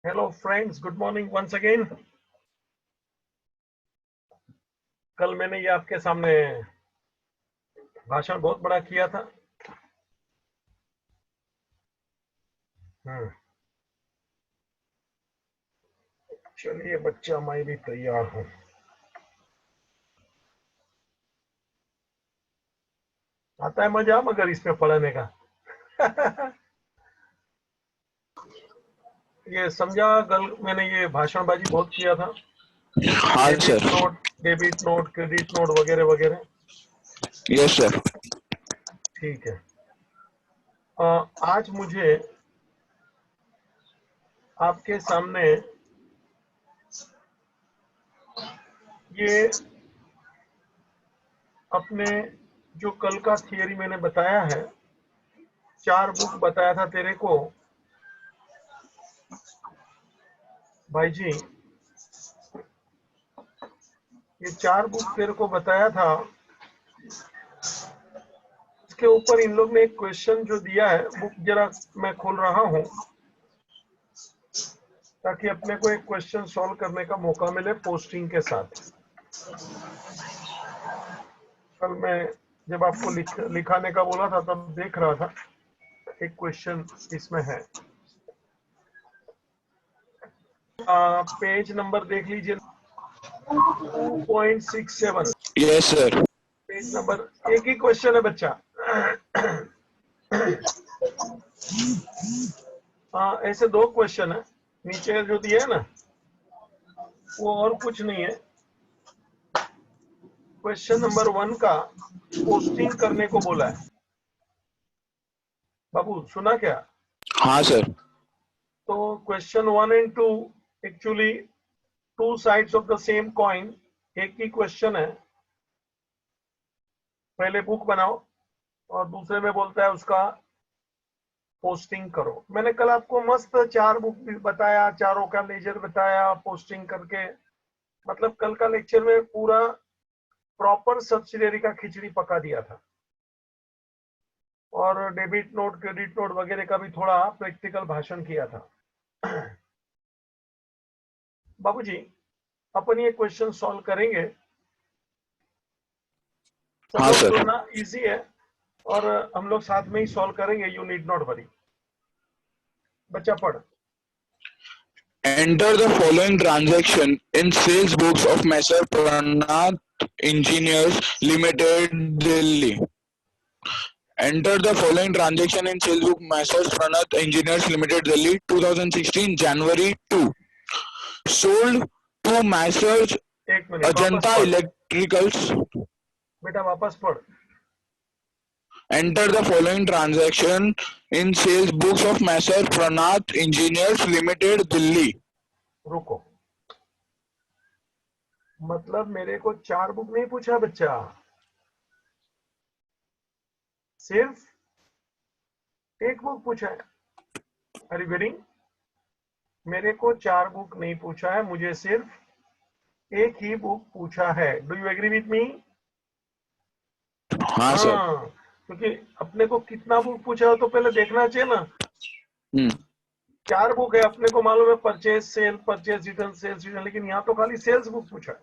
Hello friends, good morning once again. कल मैंने ये आपके सामने भाषण बहुत बड़ा किया था। चलिए बच्चा, मैं भी तैयार हूँ। आता है मजा मगर इसमें पढ़ने का। ये समझा कल मैंने ये भाषणबाजी बहुत किया था। हाँ sir. Debit note, credit note वगैरह वगैरह। Yes sir. ठीक है। आज मुझे आपके सामने ये अपने जो कल का थियरी मैंने बताया है, 4 बुक बताया था तेरे को भाई जी। ये 4 बुक तेरे को बताया था। इसके ऊपर इन लोग ने एक क्वेश्चन जो दिया है, बुक जरा मैं खोल रहा हूं ताकि अपने को एक क्वेश्चन सॉल्व करने का मौका मिले पोस्टिंग के साथ। कल मैं जब आपको लिखाने का बोला था तब देख रहा था एक क्वेश्चन इसमें है। पेज नंबर देख लीजिए, 2.67। Yes sir. पेज नंबर, एक ही क्वेश्चन है बच्चा। ऐसे 2 क्वेश्चन है। नीचे जो दिया है ना वो और कुछ नहीं है। क्वेश्चन नंबर 1 का पोस्टिंग करने को बोला है। बाबू सुना क्या? हाँ सर। तो question 1 and 2 actually 2 sides of the same coin. एक ही क्वेश्चन है। पहले बुक बनाओ और दूसरे में बोलता है उसका पोस्टिंग करो। मैंने कल आपको मस्त 4 बुक भी बताया, चारों का लेजर बताया पोस्टिंग करके। मतलब कल का लेक्चर में पूरा प्रॉपर सब्सिडियरी का खिचड़ी पका दिया था। और डेबिट नोट, क्रेडिट नोट वगैरह का भी थोड़ा प्रैक्टिकल भाषण किया था। बाबूजी, अपन ये क्वेश्चन सॉल्व करेंगे। सब हाँ लोग सर। सुनना, इजी है और हम लोग साथ में ही सॉल्व करेंगे। You need not worry. बच्चा पढ़। Enter the following transaction in sales books of Messer Pranath Engineers Limited, Delhi. Enter the following transaction in sales book Messer Pranath Engineers Limited, Delhi, 2016 January 2. Sold to Messrs एक minute, वापस Ajanta पढ़ Electricals. बेटा, वापस पढ़। Enter the following transaction in sales books of Messer Pranath Engineers Limited, Delhi. रुको, मतलब मेरे को 4 बुक नहीं पूछा बच्चा, सिर्फ एक बुक पूछा है। अरे वेडिंग, मेरे को 4 बुक नहीं पूछा है, मुझे सिर्फ एक ही बुक पूछा है। Do you agree with me? हाँ सर। हाँ, क्योंकि अपने को कितना बुक पूछा हो तो पहले देखना चाहिए ना। 4 बुक है, अपने को मालूम है purchase sale, purchase return, sales return, लेकिन यहाँ तो खाली सेल्स बुक पूछा है।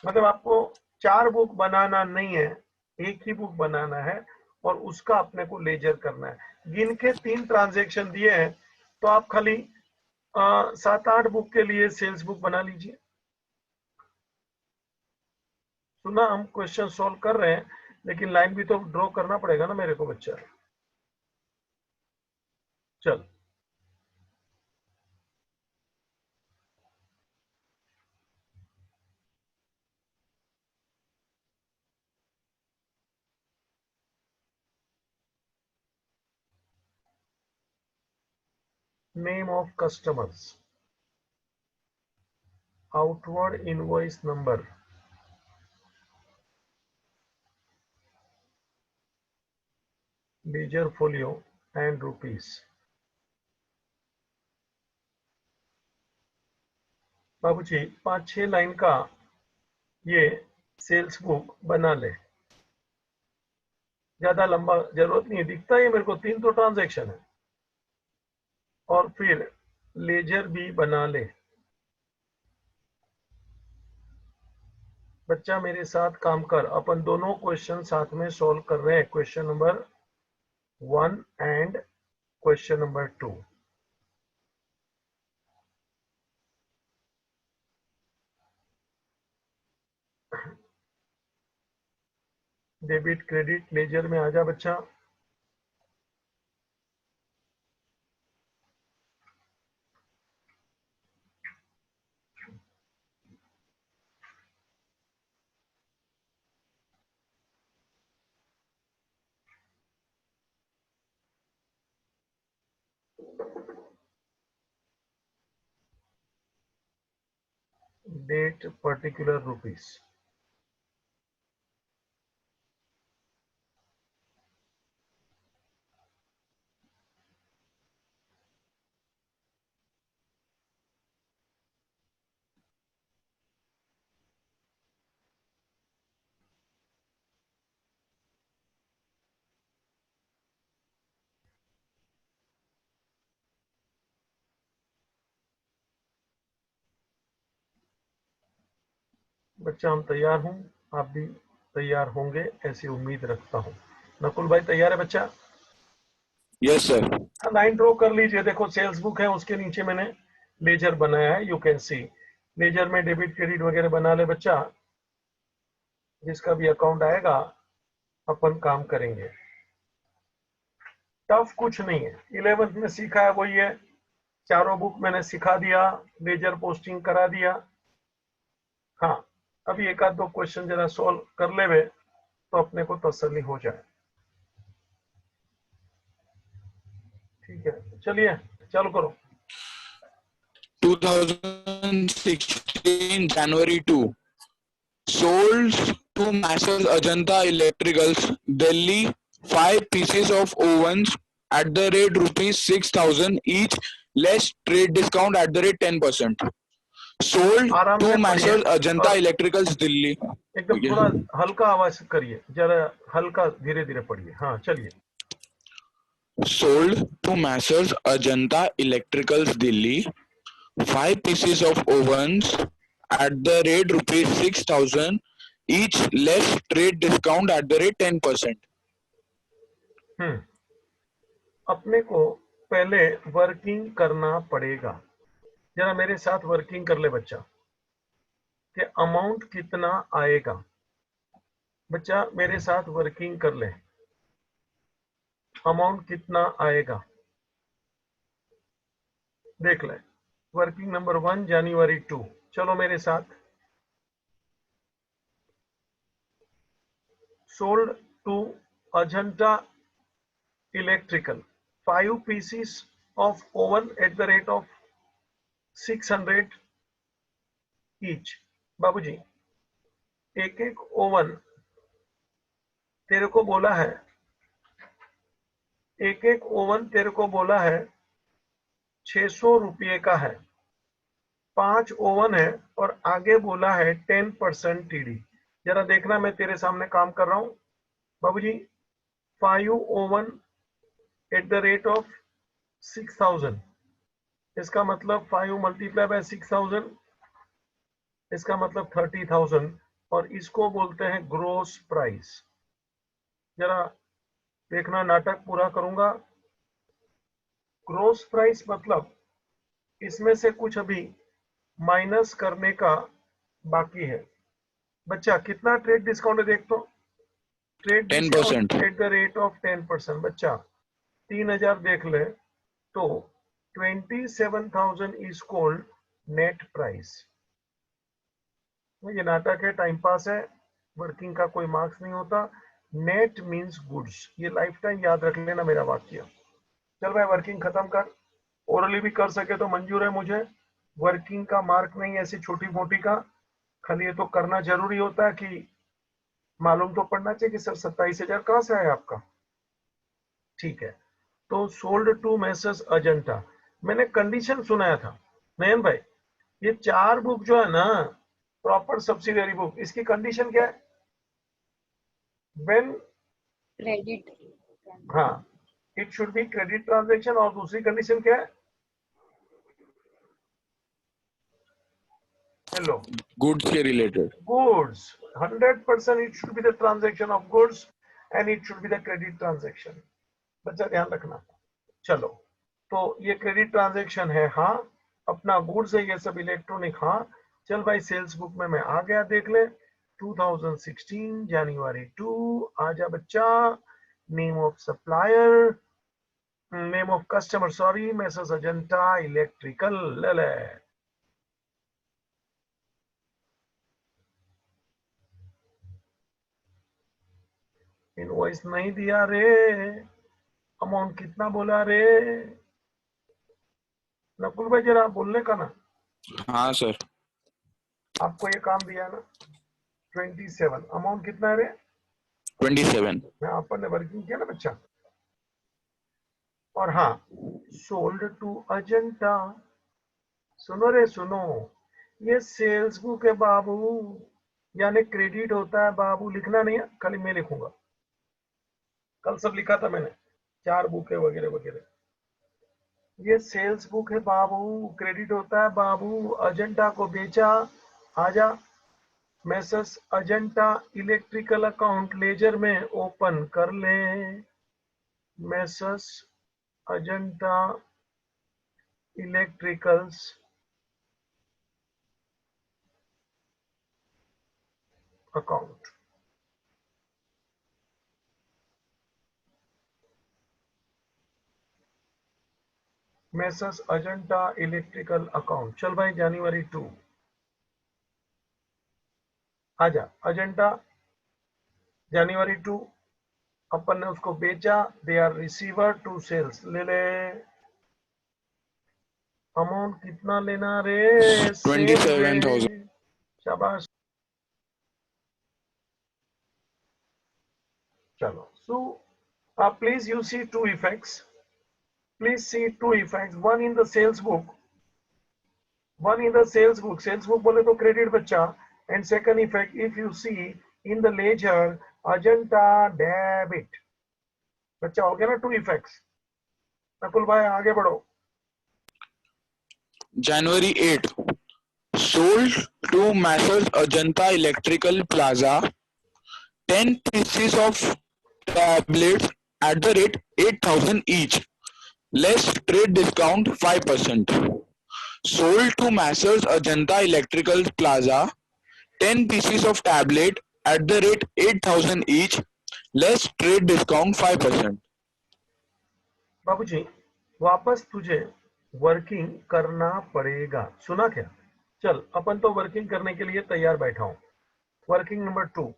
मतलब आपको 4 बुक बनाना नहीं है, एक ही बुक बनाना है और उसका अपने को लेजर करना है। गिन के 3 ट्रांजेक्शन दिए हैं तो आप खाली 7-8 बुक के लिए सेल्स बुक बना लीजिए। सुना, हम क्वेश्चन सॉल्व कर रहे हैं लेकिन लाइन भी तो ड्रॉ करना पड़ेगा ना मेरे को बच्चा। चल, name of customers, outward invoice number, ledger folio and rupees. बाबूजी 5-6 लाइन का ये सेल्स बुक बना ले, ज्यादा लंबा जरूरत नहीं है। दिखता है मेरे को 3 तो ट्रांजैक्शन है। और फिर लेजर भी बना ले। बच्चा मेरे साथ काम कर, अपन दोनों क्वेश्चन साथ में सॉल्व कर रहे हैं, question number 1 and question number 2। Debit credit ledger में आजा बच्चा। Date particular rupees. बच्चा हम तैयार हूं, आप भी तैयार होंगे ऐसी उम्मीद रखता हूं। नकुल भाई तैयार है बच्चा? Yes sir. लाइन ड्रॉ कर लीजिए। देखो सेल्स बुक है, उसके नीचे मैंने लेजर बनाया है, यू कैन सी। लेजर में डेबिट क्रेडिट वगैरह बना ले बच्चा, जिसका भी अकाउंट आएगा अपन काम करेंगे। टफ कुछ नहीं है, 11th में सीखा है वही है, चारों बुक मैंने सिखा दिया, लेजर पोस्टिंग करा दिया। हाँ, अभी एक आध दो क्वेश्चन जरा सॉल्व कर ले वे तो अपने को तसल्ली हो जाए। ठीक है, चलिए चालू करो। 2016 January 2. Sold to Messrs Ajanta Electricals, Delhi, 5 pieces of ovens at the rate rupees 6,000 each, less trade discount at the rate 10%. Sold आराम से to पढ़िए Messrs Ajanta और Electricals, Delhi. एकदम थोड़ा हल्का आवाज करिए, जरा हल्का धीरे धीरे पढ़िए। हाँ चलिए। Sold to Messrs Ajanta Electricals, Delhi, 5 pieces of ovens at the rate rupees 6,000 each, less trade discount at the rate 10%. अपने को पहले वर्किंग करना पड़ेगा। जरा मेरे साथ वर्किंग कर ले बच्चा, कि अमाउंट कितना आएगा। बच्चा मेरे साथ वर्किंग कर ले, अमाउंट कितना आएगा देख ले। वर्किंग नंबर 1 जनवरी 2, चलो मेरे साथ। Sold to Ajanta electrical 5 pieces of oven at the rate of 600 each। बाबूजी एक एक ओवन तेरे को बोला है, एक एक ओवन तेरे को बोला है 600 रुपये का है, 5 ओवन है और आगे बोला है 10% टीडी। जरा देखना, मैं तेरे सामने काम कर रहा हूं बाबूजी। 5 oven eight the rate of 6,000, इसका मतलब 5 मल्टीप्लाई बाय 6,000, इसका मतलब 30,000, और इसको बोलते हैं ग्रोस प्राइस। जरा देखना, नाटक पूरा करूंगा। ग्रोस प्राइस मतलब इसमें से कुछ अभी माइनस करने का बाकी है। बच्चा कितना ट्रेड डिस्काउंट है देख तो। Trade discount 10%. Eight the rate of 10%। बच्चा 3,000 देख ले तो 27,000 इज कॉल्ड नेट प्राइस। ये नाटक है, टाइम पास है, वर्किंग का कोई मार्क्स नहीं होता। नेट मींस गुड्स, ये लाइफ टाइम याद रख लेना मेरा वाक्य। चल भाई वर्किंग खत्म कर, ओरली भी कर सके तो मंजूर है मुझे। वर्किंग का मार्क नहीं ऐसी छोटी मोटी का, खाली ये तो करना जरूरी होता है कि मालूम तो पड़ना चाहिए कि सर 27,000 कहां से आया आपका। ठीक है, तो सोल्ड टू मैसर्स अजंता, मैंने कंडीशन सुनाया था नयन भाई। ये 4 बुक जो है ना प्रॉपर सब्सिडियरी बुक, इसकी कंडीशन क्या है? When credit. हाँ, it should be credit transaction. और दूसरी कंडीशन क्या है? लो गुड्स के related. goods, 100% it should be the transaction of goods and it should be the credit transaction. बच्चा ध्यान रखना। चलो तो ये क्रेडिट ट्रांजैक्शन है, हाँ अपना गुड्स है ये सब इलेक्ट्रॉनिक, हाँ चल भाई सेल्स बुक में मैं आ गया, देख ले 2016 जनवरी 2, आजा बच्चा, name of supplier, name of customer sorry message Ajanta electrical, ले ले इनवॉइस नहीं दिया रे, अमाउंट कितना बोला रे नकुल भाई, जरा बोलने का ना। हाँ सर। आपको ये काम दिया ना 27, अमाउंट कितना है रे? 27। मैं अपन ने वर्किंग किया ना बच्चा। और हाँ सोल्ड टू अजंता, सुनो रे सुनो, ये सेल्स बुक है बाबू, यानी क्रेडिट होता है बाबू, लिखना नहीं है, खाली मैं लिखूंगा, कल सब लिखा था मैंने, 4 बुक है वगैरह वगैरह, ये सेल्स बुक है बाबू, क्रेडिट होता है बाबू, अजंता को बेचा, आजा Messrs Ajanta electrical account ledger में ओपन कर ले, Messrs Ajanta electricals account, Messrs Ajanta electrical account, चल भाई जनवरी 2, आजा अजंता जनवरी 2, अपन ने उसको बेचा, they are receiver to sales, ले ले, अमाउंट कितना लेना रे, सेम रे, 27,000। शाबाश। चलो सो please you see two effects, please see two effects, one in the sales book, one in the sales book बोले तो क्रेडिट बच्चा, and second effect if you see in the ledger Ajanta debit, बच्चा हो गया ना 2 effects। नकुल भाई आगे बढ़ो। January 8, sold to Messrs Ajanta Electrical Plaza 10 pieces of tablets at the rate 8,000 each, less trade discount 5%. Sold to Messrs Ajanta Electrical Plaza 10 pieces of tablet at the rate 8,000 each, less trade discount 5%. बाबूजी वापस तुझे working करना पड़ेगा, सुना क्या? चल अपन तो working करने के लिए तैयार बैठा हूं। वर्किंग नंबर 2,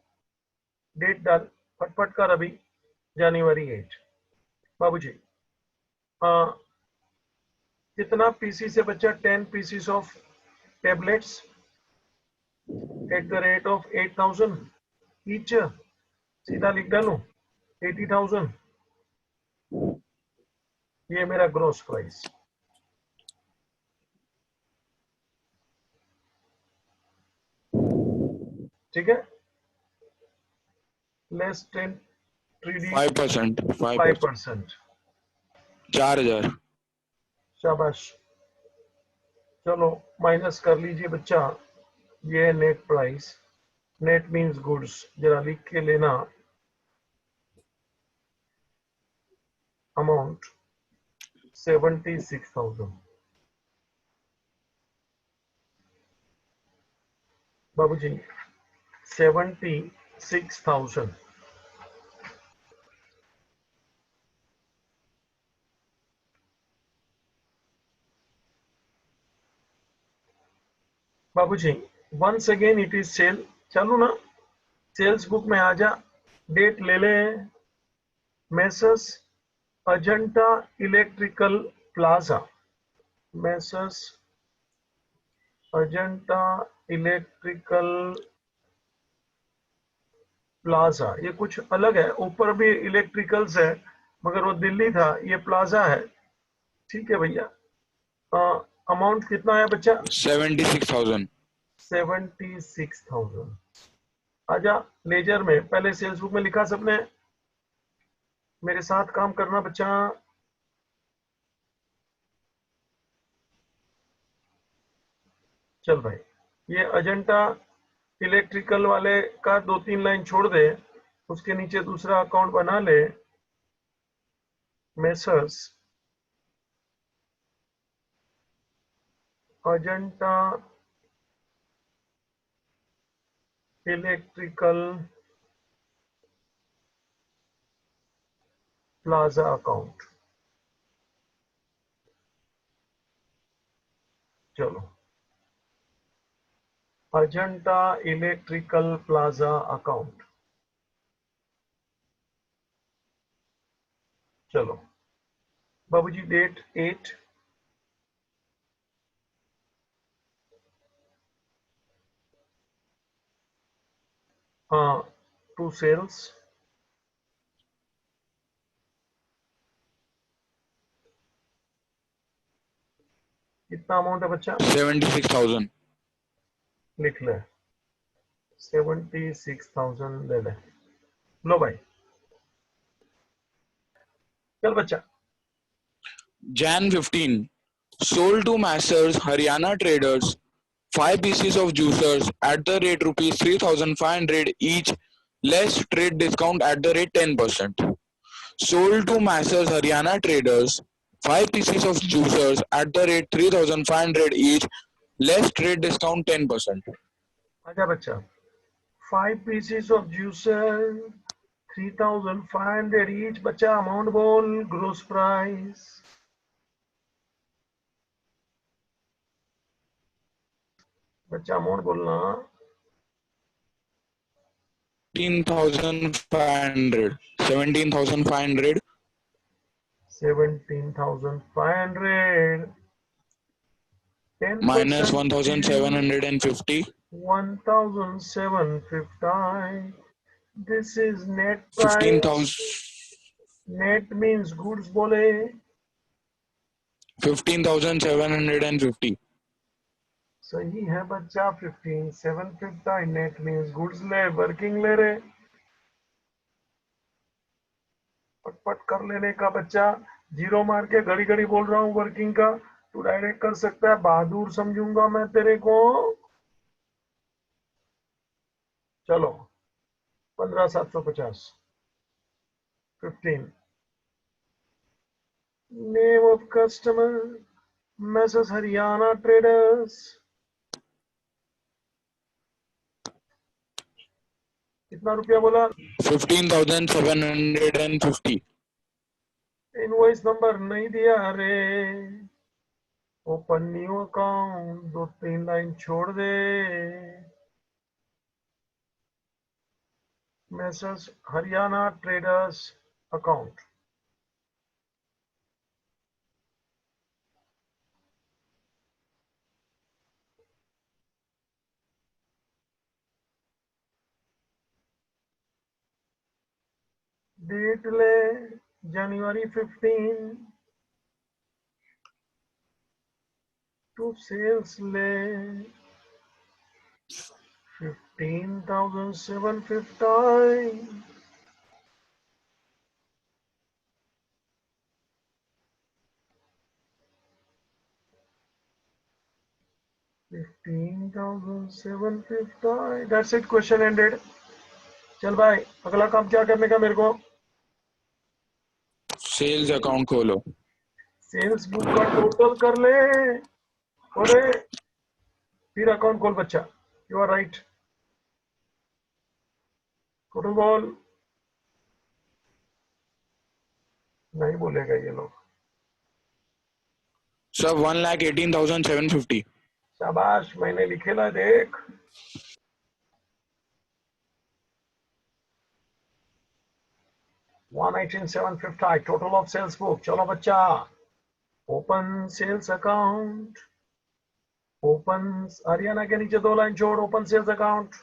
डेट डाल फटफट कर अभी, जनवरी 8। बाबूजी कितना पीसी से बच्चा? 10 pieces of tablets at the rate of 8,000 each, सीधा लिख डालू 80,000, ये मेरा ग्रॉस प्राइस, ठीक है, लेस 10 5%. 5%, 4,000. शाबाश। चलो माइनस कर लीजिए बच्चा, ये net price, net means goods, जरा लिख के लेना, अमाउंट 76,000। बाबूजी 76,000, बाबूजी once again it is sale, चलो ना सेल्स बुक में आ जा, डेट ले ले, Messrs Ajanta electrical plaza, Messrs Ajanta electrical plaza, ये कुछ अलग है, ऊपर भी इलेक्ट्रिकल्स है मगर वो दिल्ली था, ये प्लाजा है, ठीक है भैया। अमाउंट कितना है बच्चा? 76,000. 76,000। आजा लेजर में, पहले सेल्स बुक में लिखा सबने, मेरे साथ काम करना बच्चा, चल भाई ये अजंता इलेक्ट्रिकल वाले का 2-3 लाइन छोड़ दे, उसके नीचे दूसरा अकाउंट बना ले, messrs Ajanta electrical plaza account. चलो, अजंता इलेक्ट्रिकल प्लाजा अकाउंट। चलो बाबूजी, डेट 8, हाँ, टू सेल्स, कितना अमाउंट है बच्चा? 76,000. लिख ले, 76,000 ले ले। लो भाई, चल बच्चा। Jan 15, sold to Messrs Haryana Traders 5 pieces of juicers at the rate rupees 3,500 each, less trade discount at the rate 10%. Sold to Messrs Haryana Traders 5 pieces of juicers at the rate 3,500 each, less trade discount 10%. आजा बच्चा, 5 pieces of juicer 3,500 each। बच्चा amount बोल, gross price. बच्चा amount बोलना। 17,500. 17,500. 17,500 Minus 10% 1,750. 1,750। This is net price। 15,000. Net means goods बोले। 15,750. सही है बच्चा, 15,750। नेट मीन्स गुड्स ले, वर्किंग ले रहे, पटपट कर लेने का बच्चा। जीरो मार के घड़ी घड़ी बोल रहा हूँ वर्किंग का, तू डायरेक्ट कर सकता है, बहादुर समझूंगा मैं तेरे को। चलो 15,750। 15, name of customer message Haryana traders. कितना रुपया बोला? 15,750. इनवॉइस नंबर नहीं दिया रे। ओपन न्यू अकाउंट, 2-3 लाइन छोड़ दे, message Haryana traders account. Date ले, जनवरी 15। टू सेल्स ले, 15,750। 15,750। That's it, question ended. चल भाई, अगला काम क्या करने का मेरे को? सेल्स अकाउंट खोलो। सेल्स बुक का टोटल कर ले, अरे फिर अकाउंट खोल बच्चा। यू आर राइट, टोटल बोल। नहीं बोलेगा ये लोग। सब 1,18,750. शाबाश, मैंने लिखेला देख। 118,750 टोटल ऑफ सेल्स बुक। चलो बच्चा, open sales account. Open Haryana के नीचे 2 लाइन छोड़, open sales account.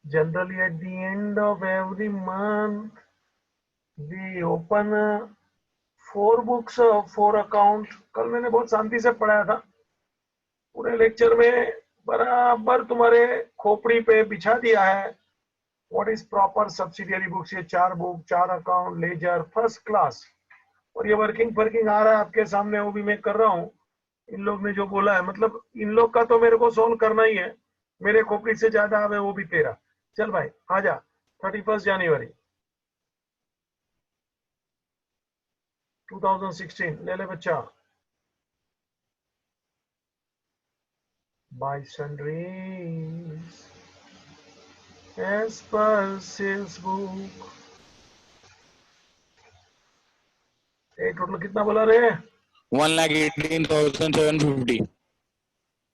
Generally at the end of every month we open 4 books, 4 account. कल मैंने बहुत शांति से पढ़ाया था, पूरे लेक्चर में बराबर तुम्हारे खोपड़ी पे बिछा दिया है। What is proper subsidiary books? ये 4 book, 4 account, ledger, first class. और ये वर्किंग आ रहा है आपके सामने, वो भी मैं कर रहा हूँ। इन लोग ने जो बोला है, मतलब इन लोग का तो मेरे को सोल्व करना ही है, मेरे खोपड़ी से ज्यादा आवे वो भी तेरा। चल भाई आ जा, 31 जनवरी 2016 ले ले बच्चा। By sunrise as per sales book. ये टोटल कितना बोला रे? 1,18,750.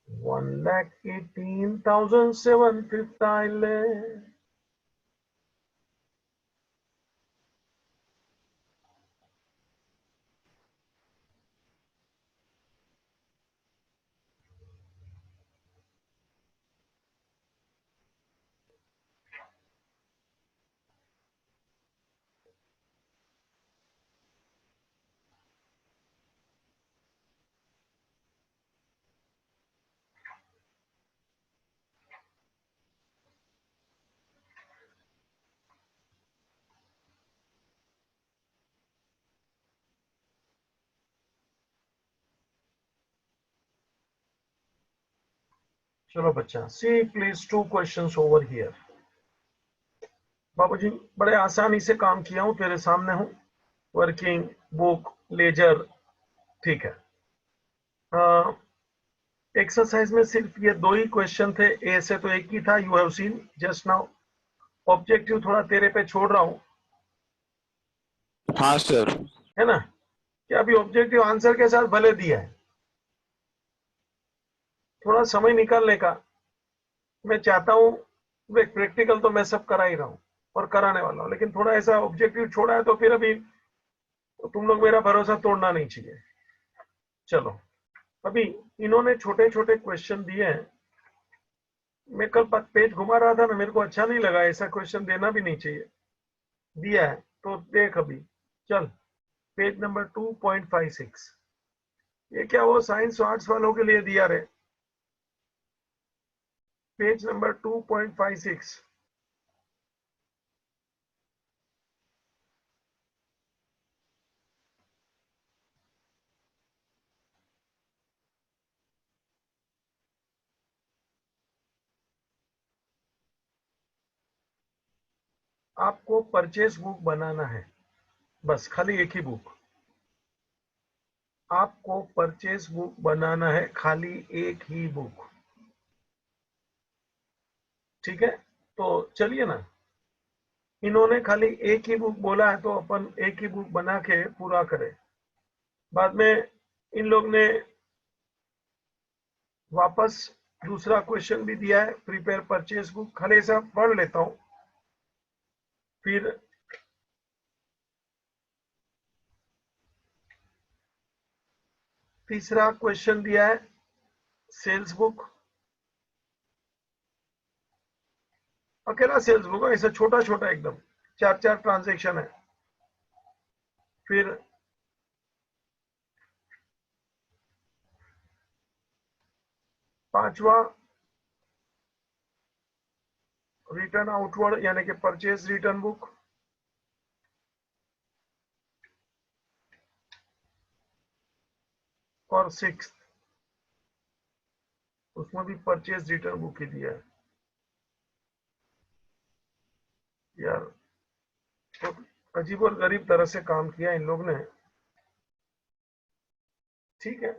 1,18,750। चलो बच्चा, see please 2 questions over here. बाबूजी बड़े आसानी से काम किया हूं, तेरे सामने हूं। वर्किंग बुक लेजर, ठीक है। एक्सरसाइज में सिर्फ ये 2 ही क्वेश्चन थे, ए से तो एक ही था, you have seen just now. Objective थोड़ा तेरे पे छोड़ रहा हूं, हाँ सर। है ना, कि अभी ऑब्जेक्टिव आंसर के साथ भले दिया है, थोड़ा समय निकालने का मैं चाहता हूं। देख प्रैक्टिकल तो मैं सब करा ही रहा हूं और कराने वाला हूं, लेकिन थोड़ा ऐसा ऑब्जेक्टिव छोड़ा है तो फिर अभी तुम लोग मेरा भरोसा तोड़ना नहीं चाहिए। चलो, अभी इन्होंने छोटे छोटे क्वेश्चन दिए हैं। मैं कल पेज घुमा रहा था ना, मेरे को अच्छा नहीं लगा, ऐसा क्वेश्चन देना भी नहीं चाहिए। दिया है तो देख अभी। चल, पेज नंबर 2.56। ये क्या वो साइंस आर्ट्स वालों के लिए दिया रे? Page number 2.56। आपको परचेस बुक बनाना है, बस खाली एक ही बुक। आपको परचेस बुक बनाना है, खाली एक ही बुक, ठीक है। तो चलिए ना, इन्होंने खाली एक ही बुक बोला है तो अपन एक ही बुक बना के पूरा करें। बाद में इन लोग ने वापस दूसरा क्वेश्चन भी दिया है, प्रिपेयर परचेस बुक, खाली ऐसा पढ़ लेता हूं। फिर तीसरा क्वेश्चन दिया है सेल्स बुक, अकेला सेल्स बुक, ऐसा छोटा छोटा एकदम, 4 ट्रांजेक्शन है। फिर पांचवा रिटर्न आउटवर्ड यानी कि परचेज रिटर्न बुक। और 6 उसमें भी परचेज रिटर्न बुक ही दिया है यार। तो अजीब और गरीब तरह से काम किया इन लोग ने, ठीक है।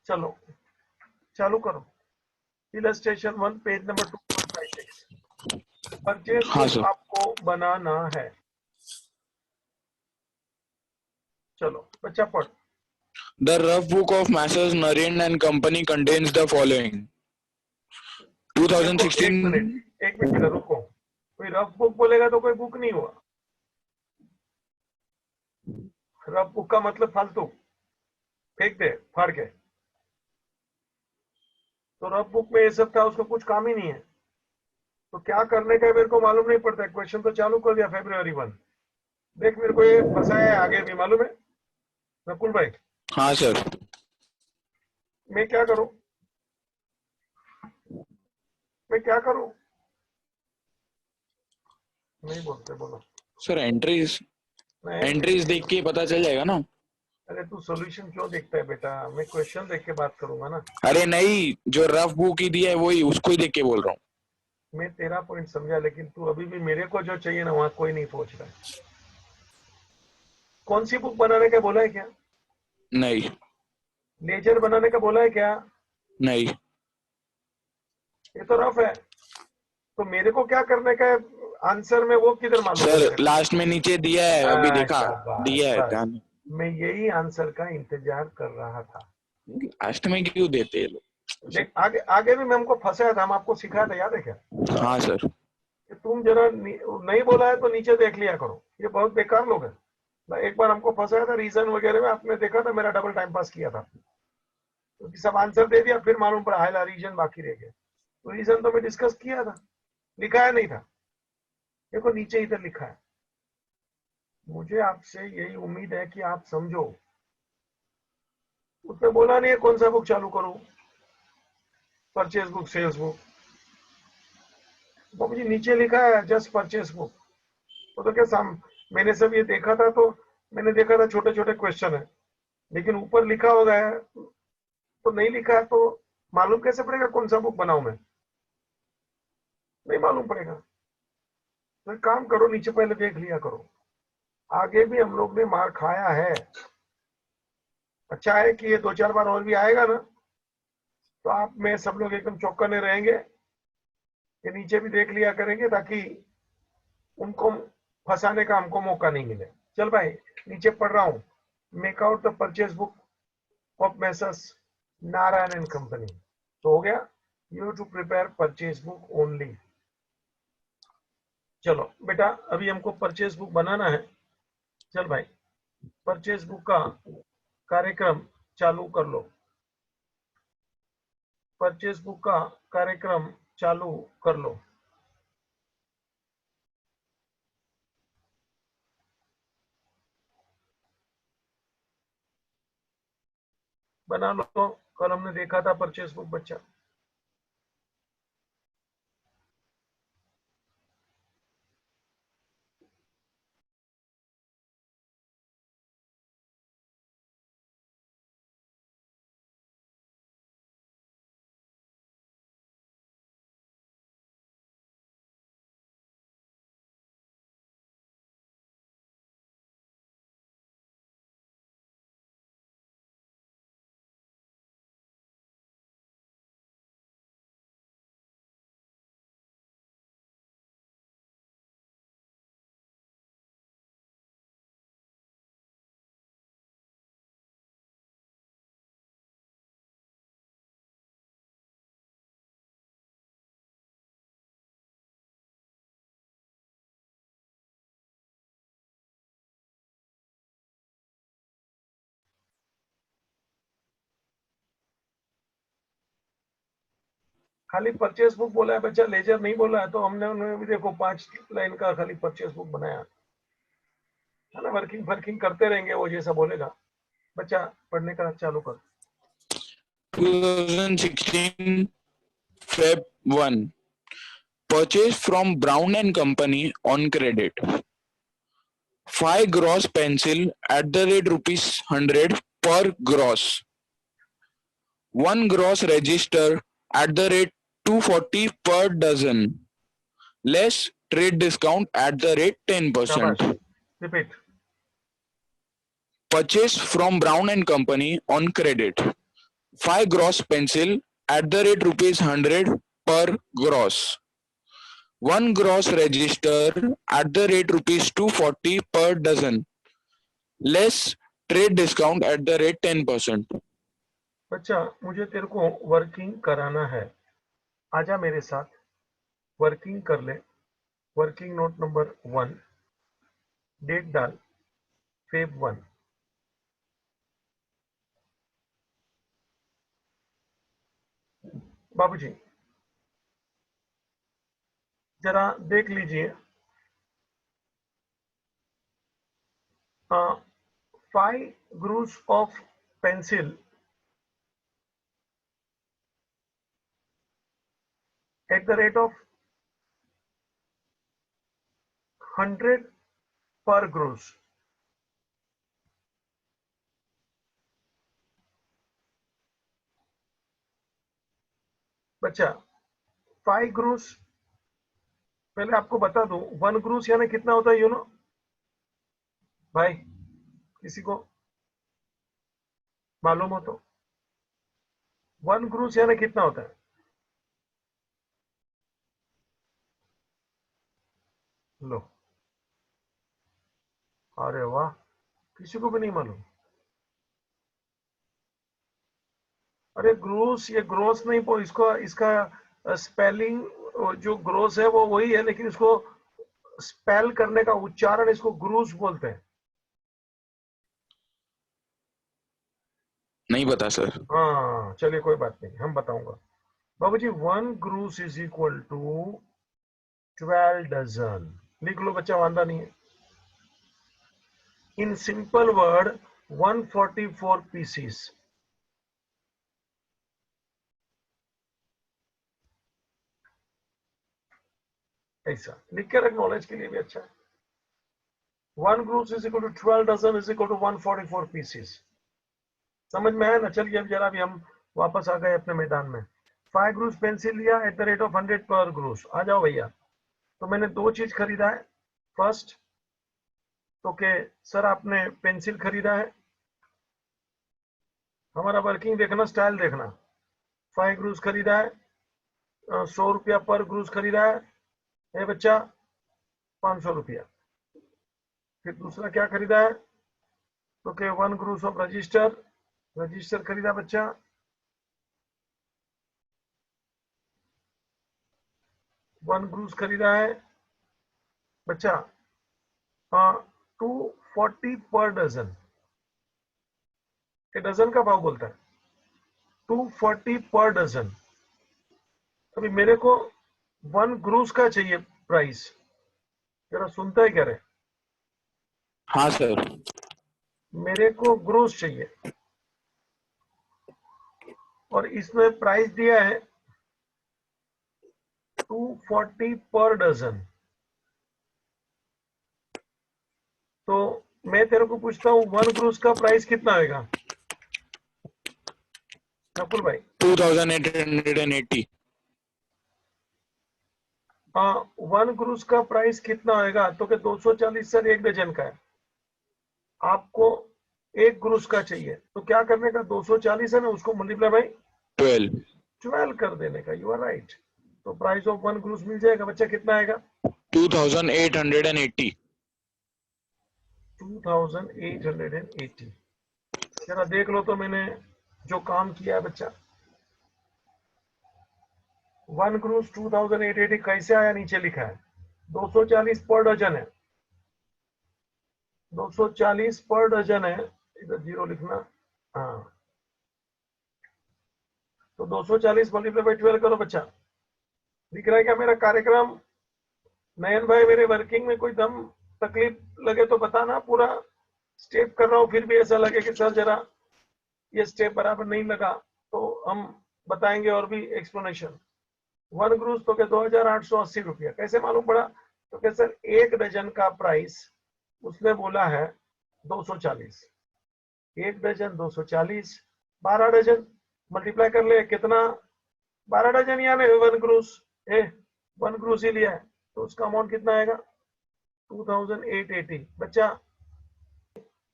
चलो चालू करो। Illustration 1 page number 2.56। परचेज हाँ बुक सर। आपको बनाना है। चलो बच्चा पढ़। The rough book of Messrs. Naren and Company contains the following. देखो एक 2016. मिनट, एक मिनट रुको। कोई रफ बुक बोलेगा तो कोई बुक नहीं हुआ। रफ बुक का मतलब फालतू, फेंक दे फाड़ के। तो रफ बुक में ये सब था, उसका कुछ काम ही नहीं है। तो क्या करने का मेरे को मालूम नहीं पड़ता है। क्वेश्चन तो चालू कर दिया February 1। देख मेरे को ये फंसाया है आगे भी, मालूम है नकुल भाई। हाँ सर। मैं क्या करूं, मैं क्या करूं? नहीं बोलते, बोलो। सर एंट्रीज नहीं नहीं एंट्रीज देख के पता चल जाएगा ना। अरे तू सॉल्यूशन क्यों देखता है बेटा, मैं क्वेश्चन देख के बात करूंगा ना। अरे नहीं, जो रफ बुक ही दिया है वही, उसको ही देख के बोल रहा हूँ। मैं तेरा पॉइंट समझा, लेकिन तू अभी भी मेरे को जो चाहिए ना वहां कोई नहीं पहुंच रहा है। कौन सी बुक बनाने का बोला है क्या? नहीं। लेजर बनाने का बोला है क्या? नहीं ये तो रफ है। तो मेरे को क्या करने का है आंसर में, वो किधर मालूम है सर, मेरे को? लास्ट में नीचे दिया है, अभी देखा, शाबाश, दिया है बस ध्यान। मैं यही आंसर का इंतजार कर रहा था। लास्ट में क्यों देते हैं लोग देख, सर? आगे आगे भी मैं हमको फंसाया था, हम आपको सिखाया था, याद है क्या? हाँ सर। कि तुम जरा नहीं बोला है तो नीचे देख लिया करो, ये बहुत बेकार लोग हैं। एक बार हमको फंसाया था रीजन वगैरह में, आपने देखा था मेरा डबल टाइम पास किया था, क्योंकि सब आंसर दे दिया, फिर मालूम पड़ा हाइला रीजन बाकी रह गया। तो रीजन तो मैं डिस्कस किया था, लिखाया नहीं था, देखो नीचे इधर लिखा है। मुझे आपसे यही उम्मीद है कि आप समझो। उसने बोला नहीं है कौन सा बुक चालू करूं, परचेज बुक, सेल्स बुक। बाबू जी नीचे लिखा है जस्ट परचेज बुक। तो क्या मैंने सब ये देखा था, तो मैंने देखा था छोटे छोटे क्वेश्चन है, लेकिन ऊपर लिखा होगा है तो नहीं लिखा है, तो मालूम कैसे पड़ेगा कौन सा बुक बनाऊं मैं? नहीं मालूम पड़ेगा। तो एक काम करो, नीचे पहले देख लिया करो। आगे भी हम लोग ने मार खाया है। अच्छा है कि ये 2-4 बार और भी आएगा ना, तो आप में सब लोग एकदम चौकन्ने रहेंगे, ये नीचे भी देख लिया करेंगे, ताकि उनको फंसाने का हमको मौका नहीं मिले। चल भाई, नीचे पढ़ रहा हूं। Make out the purchase book of Messrs Narayan and company. तो हो गया, you to prepare purchase book only. चलो बेटा, अभी हमको परचेज बुक बनाना है। चल भाई, परचेज बुक का कार्यक्रम चालू कर लो। परचेज बुक का कार्यक्रम चालू कर लो। बना लो, कल हमने देखा था परचेज बुक बच्चा। खाली परचेस बुक बोला है बच्चा, लेजर नहीं बोला है। तो हमने उन्हें भी देखो 5 लाइन का खाली परचेस बुक बनाया है ना। वर्किंग वर्किंग करते रहेंगे, वो जैसा बोलेगा। बच्चा पढ़ने का चालू कर। 2016 Feb 1. Purchase from Brown and Company on credit. 5 gross pencil at the rate rupees 100 per gross. 1 gross register at the rate 240 per dozen. Less trade discount at the rate 10%. शाबाश, repeat. Purchase from Brown and Company on credit. 5 gross pencil at the rate rupees 100 per gross. 1 gross register at the rate rupees 240 per dozen. Less trade discount at the rate 10%. बच्चा मुझे तेरे को working कराना है, आजा मेरे साथ, working कर ले। वर्किंग नोट नंबर 1, डेट डाल Feb 1। बाबूजी जरा देख लीजिए, 5 grooves of pencil at the rate of 100 per grooves. बच्चा 5 ग्रूस, पहले आपको बता दूं 1 ग्रूस यानी कितना होता है, भाई किसी को मालूम हो तो 1 ग्रूस यानी कितना होता है? लो, अरे वाह, किसी को भी नहीं मालूम। अरे ग्रूस, ये ग्रोस नहीं, इसको इसका स्पेलिंग जो ग्रोस है वो वही है, लेकिन इसको स्पेल करने का उच्चारण इसको ग्रूस बोलते हैं। नहीं पता सर। हाँ चलिए कोई बात नहीं, हम बताऊंगा बाबू जी। 1 gross is equal to 12 dozen. लिख लो बच्चा, वांदा नहीं है। In simple word 144 pieces. ऐसा लिख के रख, नॉलेज के लिए भी अच्छा है। 1 gross is equal to 12 dozen is equal to 144 pieces. समझ में आया ना? चलिए अब जरा भी हम वापस आ गए अपने मैदान में। 5 ग्रूस पेंसिल लिया एट द रेट ऑफ 100 पर ग्रूस। आ जाओ भैया। तो मैंने दो चीज खरीदा है। फर्स्ट तो के सर आपने पेंसिल खरीदा है, हमारा वर्किंग देखना, स्टाइल देखना। 5 ग्रूस खरीदा है, 100 रुपया पर ग्रूस खरीदा है बच्चा, 500 रुपया। फिर दूसरा क्या खरीदा है? तो के 1 ग्रूस ऑफ रजिस्टर, रजिस्टर खरीदा बच्चा, 1 ग्रूस खरीदा है बच्चा, 240 पर डजन। ये डजन का भाव बोलता है, 240 पर डजन। अभी मेरे को 1 ग्रूस का चाहिए प्राइस, जरा सुनता है क्या रे? हाँ सर। मेरे को ग्रूस चाहिए और इसमें प्राइस दिया है 240 पर डजन। तो मैं तेरे को पूछता हूँ 1 ग्रूस का प्राइस कितना होगा नकुल भाई? 2880। 1 ग्रूस का प्राइस कितना होगा? तो कि 240 सर 1 डजन का है, आपको 1 ग्रूस का चाहिए, तो क्या करने का? 240 है ना, उसको मल्टीप्लाई बाई 12 कर देने का। You are right. तो प्राइस ऑफ 1 ग्रूस मिल जाएगा बच्चा, कितना आएगा? 2880। 2880। जरा देख लो तो मैंने जो काम किया है बच्चा। 1 ग्रूस 2880 कैसे आया? नीचे लिखा है 240 पर डजन है, 240 पर डजन है, इधर जीरो लिखना। हाँ, तो 240 मल्टीप्लाई बाई 12 करो बच्चा। दिख रहा है क्या मेरा कार्यक्रम? नयन भाई, मेरे वर्किंग में कोई दम तकलीफ लगे तो बताना। पूरा स्टेप कर रहा हूँ, फिर भी ऐसा लगे कि सर जरा ये स्टेप बराबर नहीं लगा, तो हम बताएंगे और भी एक्सप्लेनेशन। 1 ग्रूस तो क्या 2880 रुपया, कैसे मालूम पड़ा? तो क्या सर 1 डजन का प्राइस उसने बोला है 240, 1 डजन 240, 12 डजन मल्टीप्लाई कर ले, कितना? 12 डजन यानी 1 ग्रूस। 1 ग्रूस ही लिया है, तो उसका अमाउंट कितना आएगा? 2880। बच्चा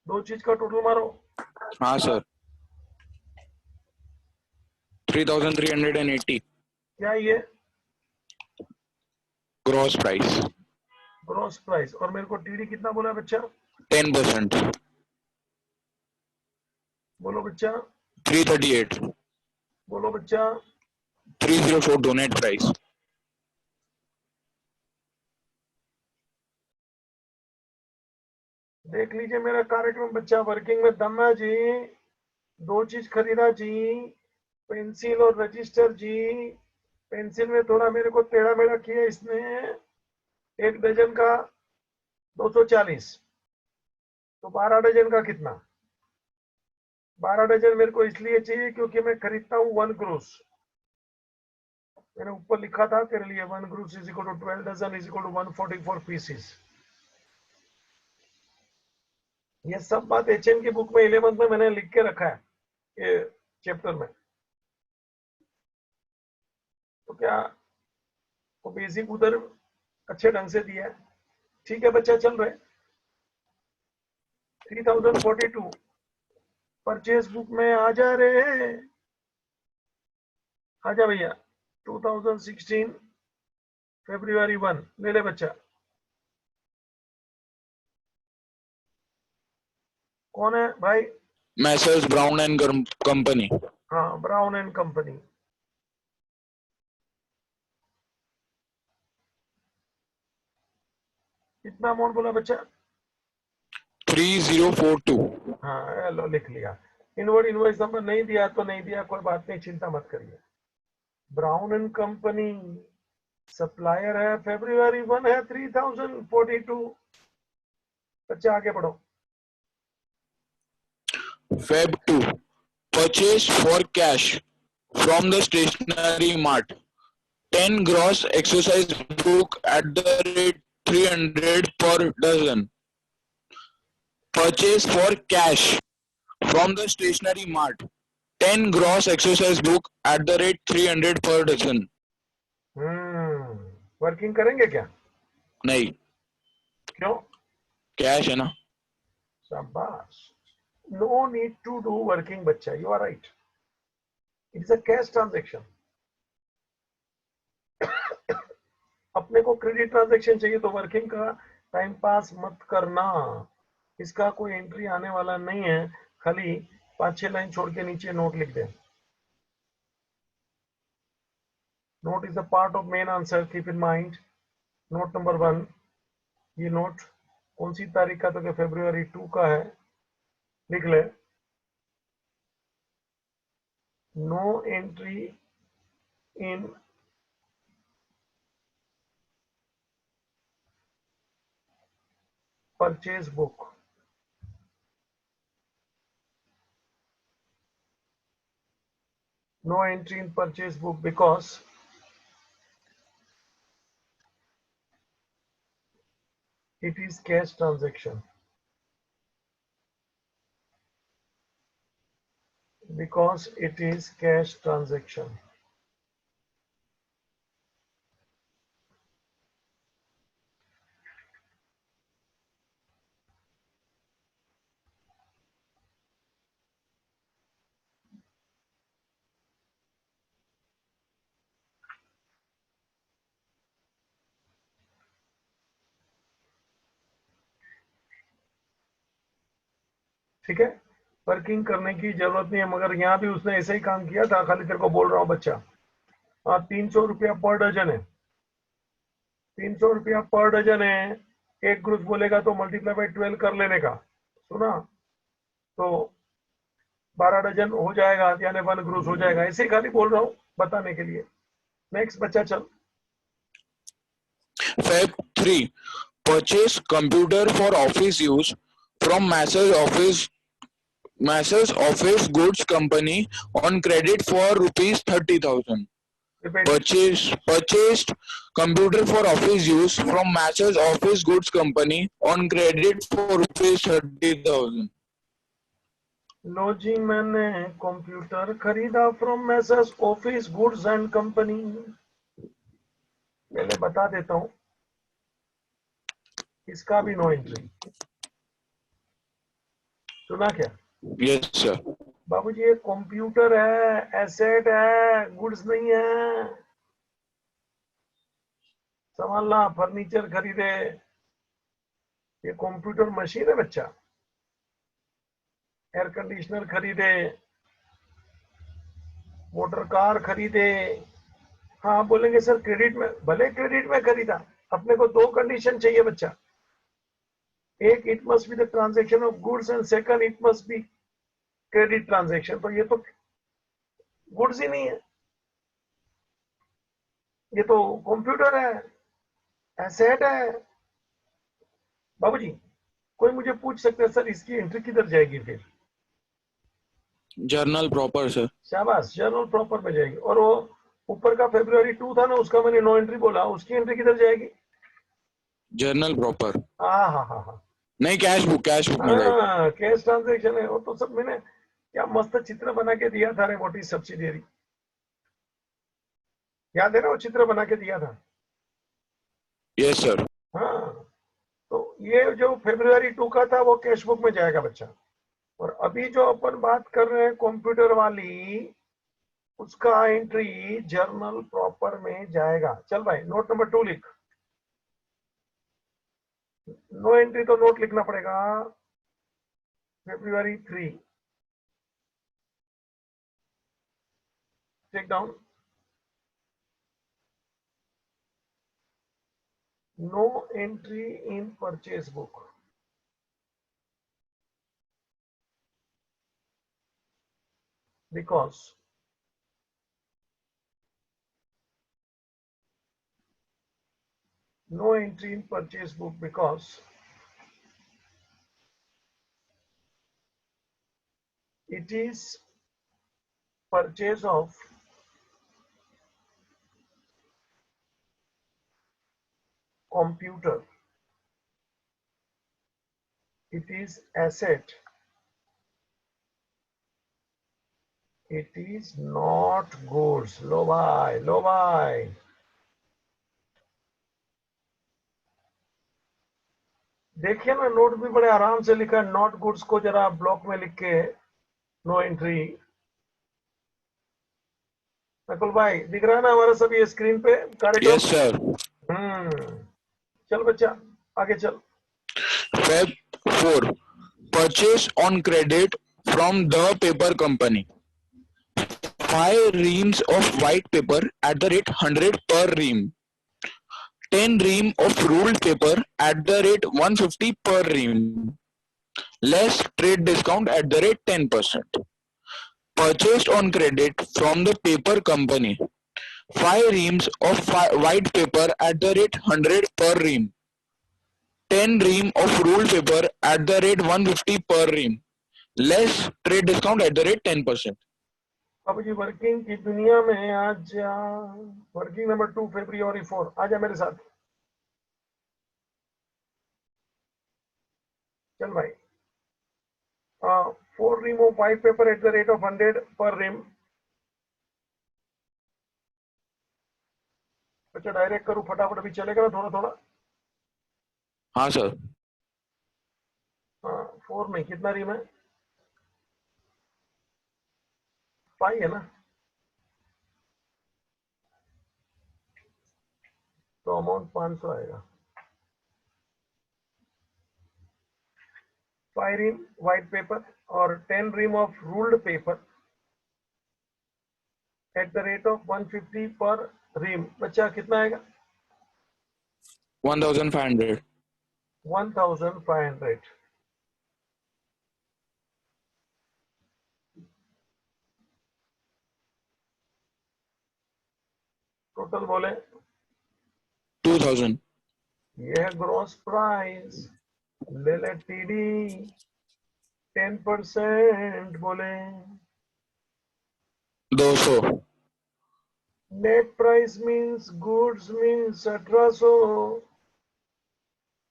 दो चीज का टोटल मारो। हाँ सर, 3380 क्या ये ग्रॉस प्राइस। Gross price? और मेरे को टीडी कितना बोला है बच्चा? 10%। बोलो बच्चा, 338। बोलो बच्चा। 304 डोनेट प्राइस। देख लीजिए मेरा कार्यक्रम बच्चा, वर्किंग में दम है जी। दो चीज खरीदा जी, पेंसिल और रजिस्टर जी। पेंसिल में थोड़ा मेरे को टेढ़ा मेढ़ा किया इसने। 1 डजन का 240, तो 12 डजन का कितना? 12 डजन मेरे को इसलिए चाहिए क्योंकि मैं खरीदता हूँ 1 ग्रूस। मैंने ऊपर लिखा था तेरे लिए 1 gross is equal to 12 dozen is equal to 144 pieces. ये सब बात एचएम की बुक में 11th में मैंने लिख के रखा है, ये चैप्टर में। तो क्या वो बेसिक उधर अच्छे ढंग से दिया है। ठीक है बच्चा, चल रहे 3042 परचेज बुक में आ जा रहे, आजा भैया। 2016 February 1 ले ले बच्चा। कौन है भाई? Messrs brown and company. हाँ, ब्राउन एंड कंपनी। कितना अमाउंट बोला बच्चा? 3042। हाँ लो, लिख लिया। इनवर्ड इनवॉइस नंबर नहीं दिया तो नहीं दिया, कोई बात नहीं, चिंता मत करिए। ब्राउन एंड कंपनी सप्लायर है, February 1 है 3042। बच्चा आगे बढ़ो। Feb 2, purchase for cash from the stationery mart. 10 gross exercise book at the rate 300 per dozen. Purchase for cash from the stationery mart. 10 gross exercise book at the rate 300 per dozen. Working करेंगे क्या? नहीं, क्यों? Cash है ना। शाबाश। No need to do working बच्चा, you are right. It is a cash transaction. अपने को क्रेडिट ट्रांजेक्शन चाहिए तो वर्किंग का टाइम पास मत करना। इसका कोई एंट्री आने वाला नहीं है, खाली 5-6 लाइन छोड़ के नीचे नोट लिख दे। Note is the part of main answer, keep in mind. Note number 1, ये नोट कौन सी तारीख का? तो क्या February 2 का है, लिख ले। No entry in purchase book. No entry in purchase book because it is cash transaction. Because it is cash transaction. ठीक है, वर्किंग करने की जरूरत नहीं है, मगर यहाँ भी उसने ऐसे ही काम किया था, खाली तेरे को बोल रहा हूँ बच्चा। हाँ, 300 रुपया पर डजन है। 300 रुपया पर डजन है। एक ग्रुप बोलेगा तो मल्टीप्लाई बाई 12 कर लेने का, सुना? तो 12 डजन हो जाएगा, यानी 1 ग्रुप हो जाएगा। ऐसे ही खाली बोल रहा हूँ बताने के लिए। नेक्स्ट बच्चा चल। Feb 3, purchase computer for office use from Messrs Office Goods Company on credit for rupees 30,000. Purchased computer for office use from Messrs Office Goods Company on credit for rupees 30,000. लो जी, मैंने कंप्यूटर खरीदा from Messrs office goods and company. पहले बता देता हूं, इसका भी no entry. सुना क्या? Yes sir. बाबूजी, ये कंप्यूटर है, एसेट है, गुड्स नहीं है। संभालना। फर्नीचर खरीदे, ये कंप्यूटर मशीन है बच्चा। एयर कंडीशनर खरीदे, मोटर कार खरीदे। हाँ बोलेंगे सर क्रेडिट में, भले क्रेडिट में खरीदा, अपने को 2 कंडीशन चाहिए बच्चा। एक, it must be the transaction of goods, and second, it must be credit transaction. तो ये तो गुड्स ही नहीं है, ये तो कंप्यूटर है, एसेट है। बाबूजी, कोई मुझे पूछ सकते हैं सर इसकी एंट्री किधर जाएगी फिर? Journal proper sir. शाबाश, जर्नल प्रॉपर में जाएगी। और वो ऊपर का February 2 था ना, उसका मैंने नो एंट्री बोला, उसकी एंट्री किधर जाएगी? Journal proper. हाँ हाँ हाँ हाँ, नहीं, कैश बुक में जाएगी। हाँ कैश ट्रांजेक्शन है वो तो। सब मैंने क्या मस्त चित्र बना के दिया था रे, व्हाट इज सब्सिडियरी। याद है ना, वो चित्र बना के दिया था। Yes sir. हाँ, तो ये जो February 2 का था वो कैश बुक में जाएगा बच्चा। और अभी जो अपन बात कर रहे हैं कंप्यूटर वाली, उसका एंट्री जर्नल प्रॉपर में जाएगा। चल भाई, नोट नंबर 2 लिख। नो एंट्री तो नोट लिखना पड़ेगा। February 3 take down. No entry in purchase book because no entry in purchase book because it is purchase of computer, it is asset, it is not goods। लो भाई, लो भाई, देखिए ना, note भी बड़े आराम से लिखा है। नॉट गुड्स को जरा ब्लॉक में लिख के नो एंट्री। नकुल भाई, दिख रहा है ना हमारा सब ये स्क्रीन पे कार्यक्रम? Yes sir. चल बच्चा, आगे चल। Feb 4, purchase on credit from the paper company. 5 reams of white paper at the rate 100 per ream. 10 ream of ruled paper at the rate 150 per ream. Less trade discount at the rate 10%. Purchased on credit from the paper company. 5 reams of white paper at the rate 100 per ream. 10 ream of ruled paper at the rate 150 per ream. Less trade discount at the rate 10%. अब जी working की दुनिया में आज working number 2 February 4 आ जा मेरे साथ। चल भाई, 4 ream of white paper at the rate of 100 per ream। अच्छा, डायरेक्ट करूँ फटाफट, अभी चलेगा ना थोड़ा थोड़ा? हाँ सर। 4 में कितना रिम है? 5 है ना, तो अमाउंट 500 आएगा। 5 ream white paper और 10 ream of ruled paper at the rate of 150 per ream। बच्चा कितना आएगा? 1500। 1500। टोटल बोले 2000। ये है ग्रॉस प्राइस। ले ले टीडी 10% बोले। 200। Net price means goods means 1800।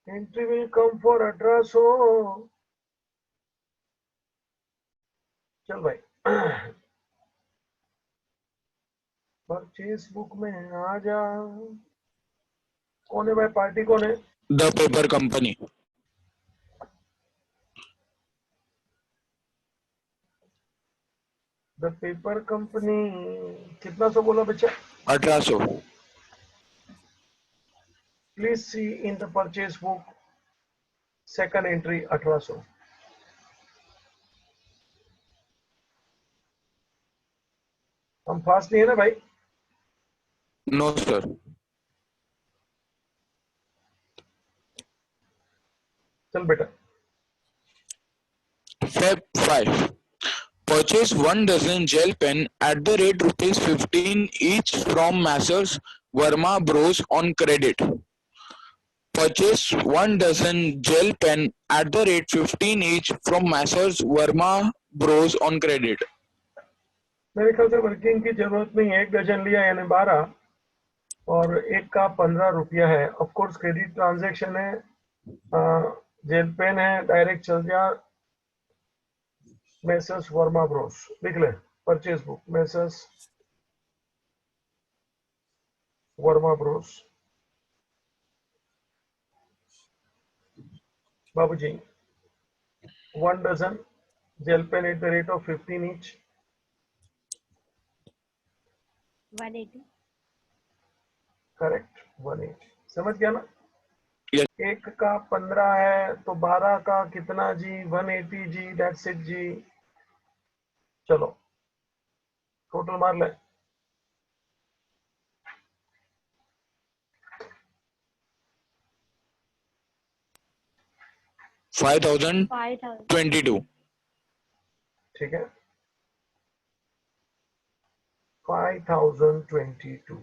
Entry will come for 1800। चल भाई, परचेज बुक में आ जा। कौन है भाई, पार्टी कौन है? The paper company. The paper company कितना सौ बोला बच्चा? 1800। Please see in the purchase book second entry 1800। हम फास्ट नहीं है ना भाई? No sir. चल बेटा। Feb 5, purchase 1 dozen gel pen at the rate ₹15 each from Messrs. Verma Bros on credit. Purchase 1 dozen gel pen at the rate 15 each from Messrs. Verma Bros on credit. मेरे ख्याल से working की जरूरत नहीं है। 1 dozen लिया यानी 12 और एक का 15 रुपया है। ऑफ कोर्स क्रेडिट ट्रांजैक्शन है। जेल पेन है, डायरेक्ट चल जा मैसर्स वर्मा ब्रोस। लिख ले purchase book Messrs Verma Bros. बाबूजी, 1 dozen gel pen at the rate of 15 each. 180. Correct, 180। समझ गया ना? Yes. एक का 15 है तो 12 का कितना जी? 180 जी। दैट्स इट जी। चलो टोटल मार ले। 5022. ठीक है, 5022।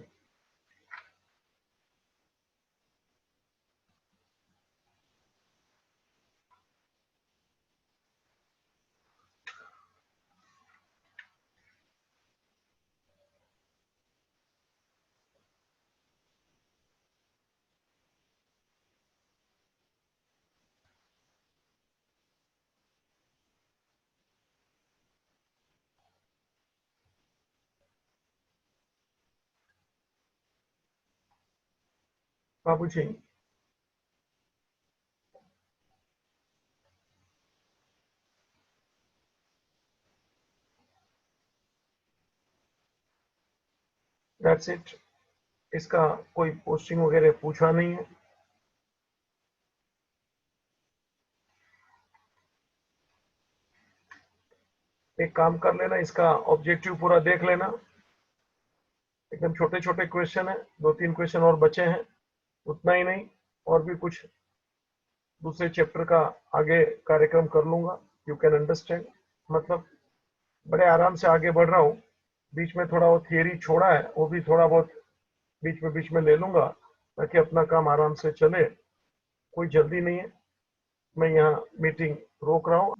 बाबूजी, दैट्स इट। इसका कोई पोस्टिंग वगैरह पूछा नहीं है। एक काम कर लेना, इसका ऑब्जेक्टिव पूरा देख लेना। एकदम छोटे छोटे क्वेश्चन है, 2-3 क्वेश्चन और बचे हैं। उतना ही नहीं, और भी कुछ दूसरे चैप्टर का आगे कार्यक्रम कर लूंगा। यू कैन अंडरस्टैंड, मतलब बड़े आराम से आगे बढ़ रहा हूँ। बीच में थोड़ा वो थियरी छोड़ा है, वो भी थोड़ा बहुत बीच में ले लूंगा, ताकि अपना काम आराम से चले। कोई जल्दी नहीं है। मैं यहाँ मीटिंग रोक रहा हूँ।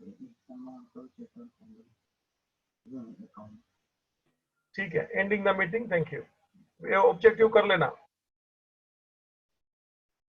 ठीक है, ending the meeting. Thank you. ये ऑब्जेक्टिव कर लेना।